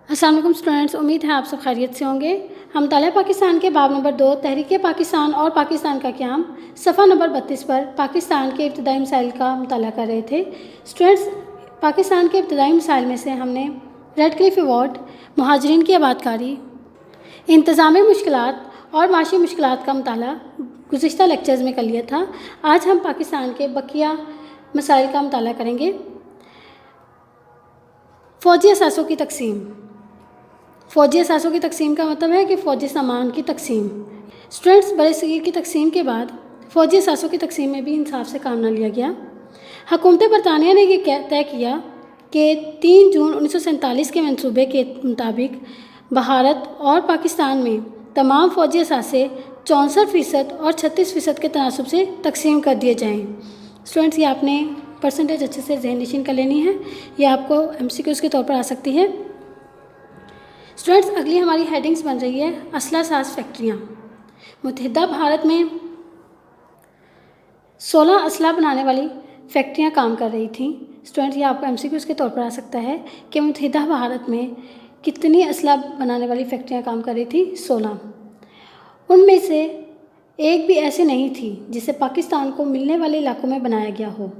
अस्सलाम वालेकुम स्टूडेंट्स, उम्मीद है आप सब खैरियत से होंगे। हम तालिब पाकिस्तान के बाब नंबर 2 तहरीक पाकिस्तान और पाकिस्तान का क़याम सफ़ा नंबर 32 पर पाकिस्तान के इब्तदाई मसाइल का मुताला कर रहे थे। स्टूडेंट्स, पाकिस्तान के इब्तदाई मसाइल में से हमने रेड क्लिफ अवार्ड, महाजरीन की आबादकारी, इंतज़ामी मुश्किलात और माशी मुश्किलात का मुताला गुज़िश्ता लेक्चर्स में कर लिया था। आज हम पाकिस्तान के बकिया मसाइल का मुताला करेंगे। फ़ौजी असासों की तकसीम। फ़ौजी असासों की तकसीम का मतलब है कि फ़ौजी सामान की तकसीम। स्टूडेंट्स, बड़े सगीर की तकसीम के बाद फ़ौजी असासों की तकसीम में भी इंसाफ से काम न लिया गया। हुकूमत बरतानिया ने ये तय किया कि 3 जून 1947 के मंसूबे के मुताबिक भारत और पाकिस्तान में तमाम फ़ौजी असासे 64% और 36% के तनासब से तकसीम कर दिए जाएँ। स्टूडेंट्स, ये आपने परसेंटेज अच्छे से ज़हन नशीन कर लेनी है, ये आपको MCQs के तौर पर आ सकती है। स्टूडेंट्स, अगली हमारी हेडिंग्स बन रही है असला साज फैक्ट्रियाँ। मुत्तहिदा भारत में 16 असला बनाने वाली फैक्ट्रियाँ काम कर रही थीं। स्टूडेंट्स, ये आपको MCQs के तौर पर आ सकता है कि मुत्तहिदा भारत में कितनी असला बनाने वाली फैक्ट्रियाँ काम कर रही थी? 16। उनमें से एक भी ऐसी नहीं थी जिसे पाकिस्तान को मिलने वाले इलाकों में बनाया गया हो।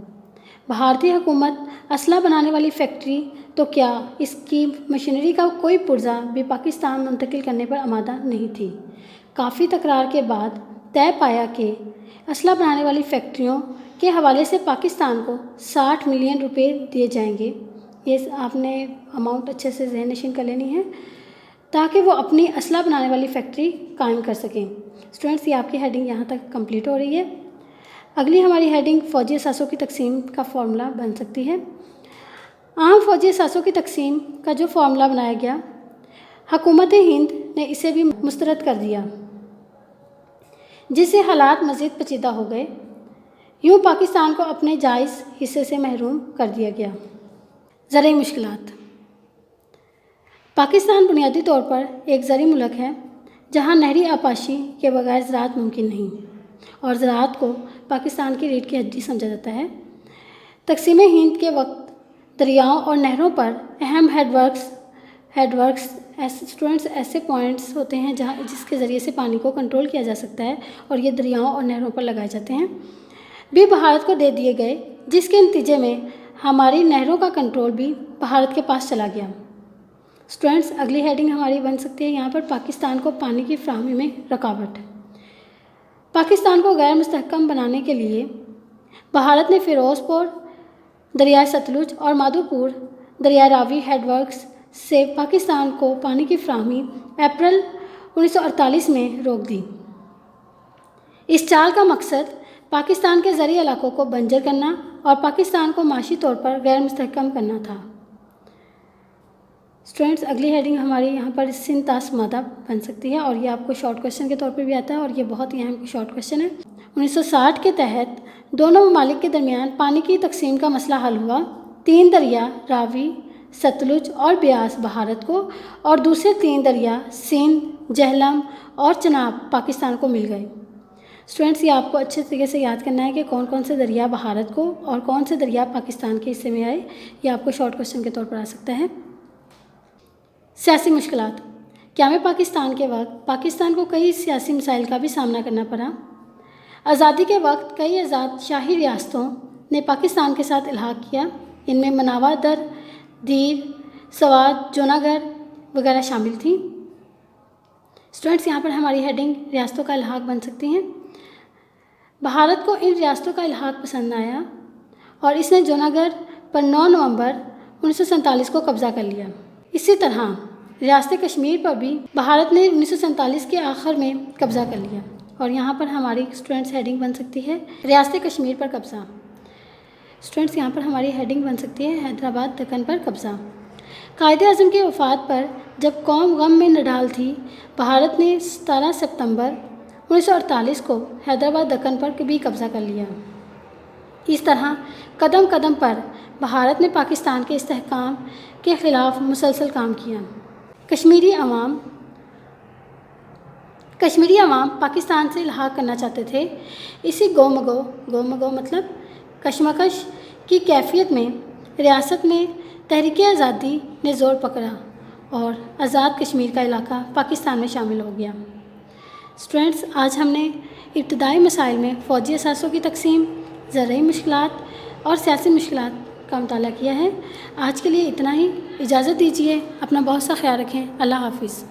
भारतीय हुकूमत असला बनाने वाली फैक्ट्री तो क्या, इसकी मशीनरी का कोई पुर्जा भी पाकिस्तान मुंतकिल करने पर आमादा नहीं थी। काफ़ी तकरार के बाद तय पाया कि असला बनाने वाली फैक्ट्रियों के हवाले से पाकिस्तान को 60 मिलियन रुपए दिए जाएंगे। ये आपने अमाउंट अच्छे से ज़हन नशीन कर लेनी है ताकि वो अपनी असला बनाने वाली फैक्ट्री कायम कर सकें। स्टूडेंट्स, ये आपकी हेडिंग यहाँ तक कंप्लीट हो रही है। अगली हमारी हेडिंग फ़ौजी असासों की तकसीम का फार्मूला बन सकती है। आम फ़ौजी असासों की तकसीम का जो फार्मूला बनाया गया, हुकूमत हिंद ने इसे भी मुस्तरद कर दिया, जिससे हालात मज़ीद पेचीदा हो गए। यूँ पाकिस्तान को अपने जायज़ हिस्से से महरूम कर दिया गया। ज़रई मुश्किलात। पाकिस्तान बुनियादी तौर पर एक ज़रई मुल्क है जहाँ नहरी आपाशी के बगैर ज़राअत मुमकिन नहीं, और ज़राअत को पाकिस्तान की रीढ़ की हड्डी समझा जाता है। तकसीम हिंद के वक्त दरियाओं और नहरों पर अहम हेडवर्क्स स्टूडेंट्स ऐसे पॉइंट्स होते हैं जहाँ जिसके ज़रिए से पानी को कंट्रोल किया जा सकता है, और ये दरियाओं और नहरों पर लगाए जाते हैं, भी भारत को दे दिए गए, जिसके नतीजे में हमारी नहरों का कंट्रोल भी भारत के पास चला गया। स्टूडेंट्स, अगली हेडिंग हमारी बन सकती है यहाँ पर पाकिस्तान को पानी की फ़राहमी में रुकावट। पाकिस्तान को गैर मुस्तहकम बनाने के लिए भारत ने फ़िरोज़पुर, दरियाए सतलुज और माधोपुर दरियाए रावी हेडवर्क्स से पाकिस्तान को पानी की फ़राहमी अप्रैल 1948 में रोक दी। इस चाल का मकसद पाकिस्तान के ज़रई इलाकों को बंजर करना और पाकिस्तान को माशी तौर पर गैर मुस्तहकम करना था। स्टूडेंट्स, अगली हेडिंग हमारी यहाँ पर सिंध तास मादा बन सकती है, और ये आपको शॉर्ट क्वेश्चन के तौर पर भी आता है, और ये बहुत ही अहम शॉर्ट क्वेश्चन है। 1960 के तहत दोनों ममालिक के दरमियान पानी की तकसीम का मसला हल हुआ। 3 दरिया रावी, सतलुज और ब्यास भारत को, और दूसरे 3 दरिया सिंध, जहलम और चनाब पाकिस्तान को मिल गए। स्टूडेंट्स, ये आपको अच्छे तरीके से याद करना है कि कौन कौन से दरिया भारत को और कौन से दरिया पाकिस्तान के हिस्से में आए। ये आपको शॉर्ट क्वेश्चन के तौर पर आ सकता है। सियासी मुश्किलात। क़याम पाकिस्तान के वक्त पाकिस्तान को कई सियासी मसाइल का भी सामना करना पड़ा। आज़ादी के वक्त कई आज़ाद शाही रियासतों ने पाकिस्तान के साथ इल्हाक़ किया। इनमें मनावा दर, दीर, सवात, जूनागढ़ वगैरह शामिल थी। स्टूडेंट्स, यहाँ पर हमारी हेडिंग रियासतों का इल्हाक़ बन सकती हैं। भारत को इन रियासतों का इल्हाक़ पसंद आया और इसने जूनागढ़ पर 9 नवंबर 1947 को कब्ज़ा कर लिया। इसी तरह रियासत कश्मीर पर भी भारत ने 1947 के आखिर में कब्ज़ा कर लिया, और यहाँ पर हमारी स्टूडेंट्स हेडिंग बन सकती है रियासत कश्मीर पर कब्ज़ा। स्टूडेंट्स, यहाँ पर हमारी हेडिंग बन सकती है हैदराबाद दक्कन पर कब्ज़ा। कायद-ए-आज़म की वफ़ात पर जब कौम गम में नडाल थी, भारत ने 17 सितंबर 1948 को हैदराबाद दक्कन पर भी कब्ज़ा कर लिया। इस तरह कदम कदम पर भारत ने पाकिस्तान के इस्तेहकाम के ख़िलाफ़ मुसलसल काम किया। कश्मीरी अवाम पाकिस्तान से इल्हाक़ करना चाहते थे। इसी गोमगो मतलब कशमकश की कैफियत में रियासत में तहरीक आज़ादी ने ज़ोर पकड़ा اور آزاد کشمیر کا علاقہ پاکستان میں شامل ہو گیا۔ اسٹوڈینٹس، آج ہم نے ابتدائی مسائل میں فوجی اثاثوں کی تقسیم، زرعی مشکلات اور سیاسی مشکلات کا مطالعہ کیا ہے۔ آج کے لیے اتنا ہی، اجازت دیجیے، اپنا بہت سا خیال رکھیں، اللہ حافظ۔